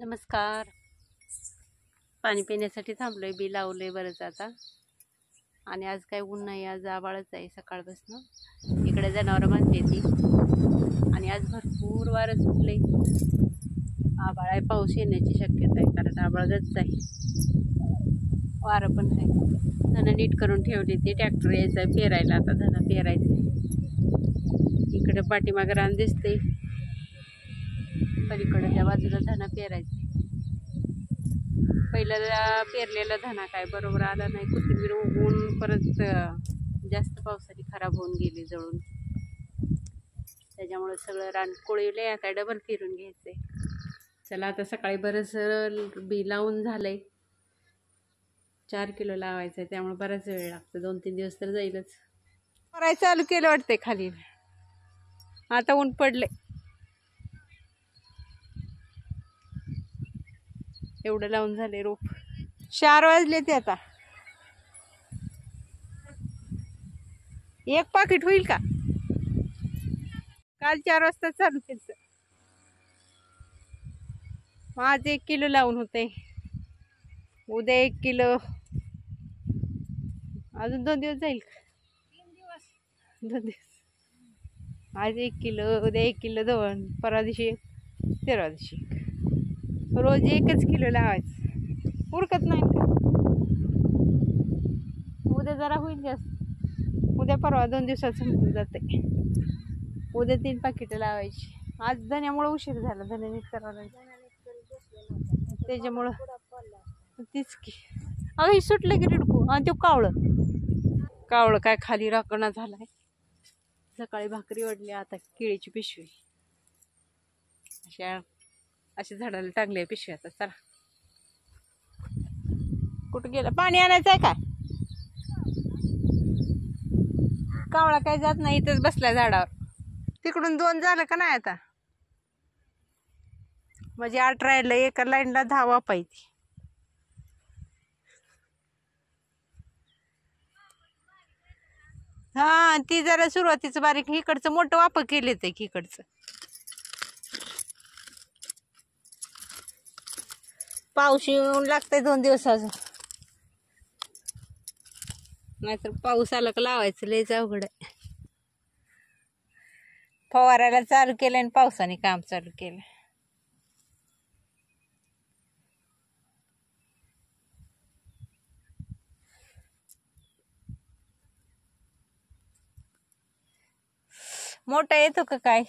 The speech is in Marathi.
नमस्कार. पाणी पिण्यासाठी थांबलोय. बी लावलंय बरंच आता. आणि आज काय ऊन नाही, आज आभाळच आहे सकाळपासून. इकडे जनावरं बांधली ती आणि आज भरपूर वारं सुटले. आभाळ आहे, पाऊस येण्याची शक्यता आहे कारण आभाळच आहे, वारं पण आहे. धन नीट करून ठेवली ती. ट्रॅक्टर यायचा आहे पेरायला, आता धन पेरायचं. इकडे पाठीमागे रान दिसते, पलीकडे त्या बाजूला धना पेरायचे. पहिल्याला पेरलेला धना काय बरोबर आला नाही, कोथिंबीर उगवून परत जास्त पावसाने खराब होऊन गेली जळून. त्याच्यामुळे सगळं रान कोळीले. आता डबल फिरून घ्यायचंय. चला आता सकाळी बरंच बी लावून झालंय. 4 किलो लावायचं आहे, त्यामुळे बराच वेळ लागतो. 2-3 दिवस तर जाईलच. करायचं चालू केलं वाटते खाली. आता ऊन पडले. एवढं लावून झाले रोप. 4 वाजले ते आता. एक पाकिट होईल का? काल 4 वाजता चालू केलं. आज 1 किलो लावून होते. उद्या 1 किलो. अजून 2 दिवस जाईल का? 2 दिवस. आज 1 किलो, उद्या 1 किलो दोन, परवा दिवशी 13 दिवशी. रोज 1च किलो लावायचं. उरकत नाही का? उद्या जरा होईल जास्त. उद्या परवा 2 दिवसात संपून जाते. उद्या 3 पाकिटं लावायची. आज धन्यामुळे उशीर झाला. धन्या नीट करावं त्याच्यामुळं तीच की. अगं ही सुटलं की रिडकू. आणि तो कावळं काय खाली राखणा झालाय. सकाळी भाकरी वाढली, आता केळीची पिशवी. अशा झाडाला टांगले पिशवी. आता चला, कुठं गेलं? पाणी आणायचं आहे का? कावळा काय जात नाही, इथंच बसलाय झाडावर. तिकडून 2 झालं का नाही आता? म्हणजे 8 राहिलं. एका लाईनला 10 वापायची. हा, ती जरा सुरुवातीचं बारीक. इकडचं मोठं वाप केलेच आहे. इकडचं पाऊस येऊन लागतंय 2 दिवस अजून. नाहीतर पाऊस आला का लावायचं लयच अवघड आहे. फवारायला चालू केलं आणि पावसाने काम चालू केलं. मोठा येतो का काय?